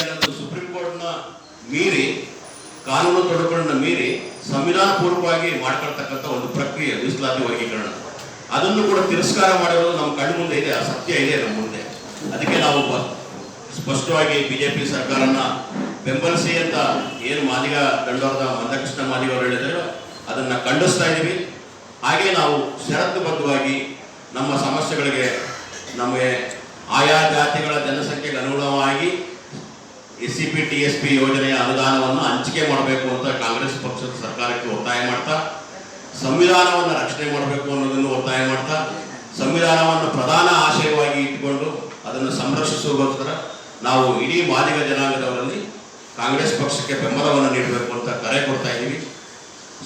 ಏನಂದ್ರೆ ಸುಪ್ರೀಂ ಕೋರ್ಟ್ನ ಮೀರಿ, ಕಾನೂನು ತೊಡಕುಗಳನ್ನ ಮೀರಿ ಸಂವಿಧಾನ ಪೂರ್ವಕವಾಗಿ ಮಾಡ್ಕೊಳ್ತಕ್ಕಂಥ ಒಂದು ಪ್ರಕ್ರಿಯೆ ಮೀಸಲಾತಿ ವರ್ಗೀಕರಣ, ಅದನ್ನು ಕೂಡ ತಿರಸ್ಕಾರ ಮಾಡಿರೋದು ನಮ್ಮ ಕಣ್ಣು ಮುಂದೆ ಇದೆ, ಆ ಸತ್ಯ ಇದೆ ನಮ್ಮ ಮುಂದೆ. ಅದಕ್ಕೆ ನಾವು ಸ್ಪಷ್ಟವಾಗಿ ಬಿಜೆಪಿ ಸರ್ಕಾರನ ಬೆಂಬಲಿಸಿ ಅಂತ ಏನು ಮಾದಿಗ ದಂಡೋರದ ಮಂದಕೃಷ್ಣ ಮಾದಿಗ ಅವರು ಹೇಳಿದ್ರು ಅದನ್ನು ಖಂಡಿಸ್ತಾ ಇದ್ದೀವಿ. ಹಾಗೆ ನಾವು ಷರತ್ತುಬದ್ಧವಾಗಿ ನಮ್ಮ ಸಮಸ್ಯೆಗಳಿಗೆ ನಮಗೆ ಆಯಾ ಜಾತಿಗಳ ಜನಸಂಖ್ಯೆಗೆ ಅನುಗುಣವಾಗಿ SCP TSP ಯೋಜನೆಯ ಅನುದಾನವನ್ನು ಹಂಚಿಕೆ ಮಾಡಬೇಕು ಅಂತ ಕಾಂಗ್ರೆಸ್ ಪಕ್ಷದ ಸರ್ಕಾರಕ್ಕೆ ಒತ್ತಾಯ ಮಾಡ್ತಾ, ಸಂವಿಧಾನವನ್ನು ರಕ್ಷಣೆ ಮಾಡಬೇಕು ಅನ್ನೋದನ್ನು ಒತ್ತಾಯ ಮಾಡ್ತಾ, ಸಂವಿಧಾನವನ್ನು ಪ್ರಧಾನ ಆಶಯವಾಗಿ ಇಟ್ಟುಕೊಂಡು ಅದನ್ನು ಸಂರಕ್ಷಿಸುವುದಕ್ಕೋಸ್ಕರ ನಾವು ಇಡೀ ಮಾದಿಗ ಜನಾಂಗದವರಲ್ಲಿ ಕಾಂಗ್ರೆಸ್ ಪಕ್ಷಕ್ಕೆ ಬೆಂಬಲವನ್ನು ನೀಡಬೇಕು ಅಂತ ಕರೆ ಕೊಡ್ತಾ ಇದ್ದೀವಿ.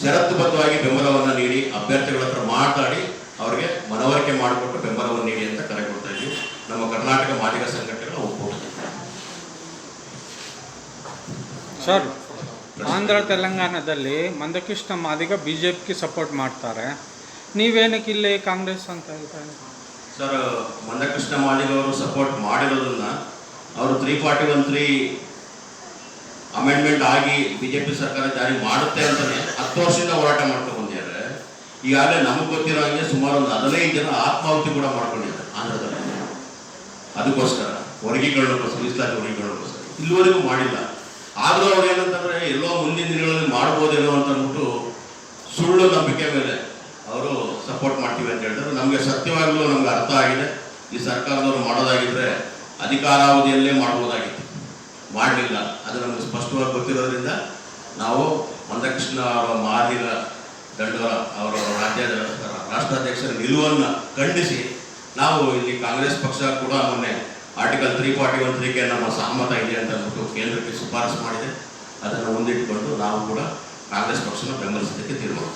ಷರತ್ತುಬದ್ಧವಾಗಿ ಬೆಂಬಲವನ್ನು ನೀಡಿ ಅಭ್ಯರ್ಥಿಗಳ ಹತ್ರ ಮಾತಾಡಿ ಅವರಿಗೆ ಮನವರಿಕೆ ಮಾಡಿಕೊಟ್ಟು ಬೆಂಬಲವನ್ನು ನೀಡಿ ಅಂತ ಕರೆ ಕೊಡ್ತಾ ಇದ್ದೀವಿ. ನಮ್ಮ ಕರ್ನಾಟಕ ಮಾದಿಗ ಸಂಘಟನೆಗಳ ಒಕ್ಕೂಟ. ಸರ್, ಆಂಧ್ರ ತೆಲಂಗಾಣದಲ್ಲಿ ಮಂದಕೃಷ್ಣ ಮಾದಿಗ BJPಗೆ ಸಪೋರ್ಟ್ ಮಾಡ್ತಾರೆ, ನೀವೇನಕ್ಕೆ ಇಲ್ಲಿ ಕಾಂಗ್ರೆಸ್ ಅಂತ ಹೇಳ್ತಾರೆ? ಸರ್, ಮಂದಕೃಷ್ಣ ಮಾದಿಗ ಅವರು ಸಪೋರ್ಟ್ ಮಾಡಿರೋದನ್ನ ಅವರು 341(3) ಅಮೆಂಡ್ಮೆಂಟ್ ಆಗಿ ಬಿಜೆಪಿ ಸರ್ಕಾರ ಜಾರಿ ಮಾಡುತ್ತೆ ಅಂತಲೇ 10 ವರ್ಷದಿಂದ ಹೋರಾಟ ಮಾಡ್ಕೊಂಡು ಬಂದಿದ್ದಾರೆ. ಈಗಾಗಲೇ ನಮಗೆ ಗೊತ್ತಿರೋ ಹಾಗೆ ಸುಮಾರು ಒಂದು 15 ಜನ ಆತ್ಮಾಹುತಿ ಕೂಡ ಮಾಡ್ಕೊಂಡಿದ್ದಾರೆ ಆಂಧ್ರದಲ್ಲಿ. ಅದಕ್ಕೋಸ್ಕರ ವರ್ಗೀಕರಣಕ್ಕೋಸ್ಕರ, ಮೀಸಲಾತಿ ವರ್ಗೀಕರಣಕ್ಕೋಸ್ಕರ ಇಲ್ಲಿವರೆಗೂ ಮಾಡಿಲ್ಲ. ಆದರೂ ಅವ್ರು ಏನಂತಂದ್ರೆ ಎಲ್ಲೋ ಮುಂದಿನ ದಿನಗಳಲ್ಲಿ ಮಾಡ್ಬೋದೇನೋ ಅಂತ ಅಂದ್ಬಿಟ್ಟು ಸುಳ್ಳು ನಂಬಿಕೆ ಮೇಲೆ ಅವರು ಸಪೋರ್ಟ್ ಮಾಡ್ತೀವಿ ಅಂತ ಹೇಳಿದ್ರೆ, ನಮಗೆ ಸತ್ಯವಾಗಲೂ ನಮ್ಗೆ ಅರ್ಥ ಆಗಿದೆ. ಈ ಸರ್ಕಾರದವರು ಮಾಡೋದಾಗಿದ್ರೆ ಅಧಿಕಾರಾವಧಿಯಲ್ಲೇ ಮಾಡ್ಬೋದಾಗಿತ್ತು, ಮಾಡಲಿಲ್ಲ. ಅದು ನಮಗೆ ಸ್ಪಷ್ಟವಾಗಿ ಗೊತ್ತಿರೋದ್ರಿಂದ ನಾವು ಮಂದಕೃಷ್ಣ ಅವರ ಮಾದಿಗ ದಂಡೋರ ಅವರ ರಾಷ್ಟ್ರಾಧ್ಯಕ್ಷರ ನಿಲುವನ್ನು ಖಂಡಿಸಿ ನಾವು ಇಲ್ಲಿ ಕಾಂಗ್ರೆಸ್ ಪಕ್ಷ ಕೂಡ ಮೊನ್ನೆ ಆರ್ಟಿಕಲ್ 341(3)ಗೆ ನಮ್ಮ ಸಹಮತ ಇದೆ ಅಂತ ಅಂದ್ಬಿಟ್ಟು ಕೇಂದ್ರಕ್ಕೆ ಶಿಫಾರಸು ಮಾಡಿದೆ. ಅದನ್ನು ಮುಂದಿಟ್ಟುಕೊಂಡು ನಾವು ಕೂಡ ಕಾಂಗ್ರೆಸ್ ಪಕ್ಷನ ಬೆಂಬಲಿಸೋದಕ್ಕೆ ತೀರ್ಮಾನ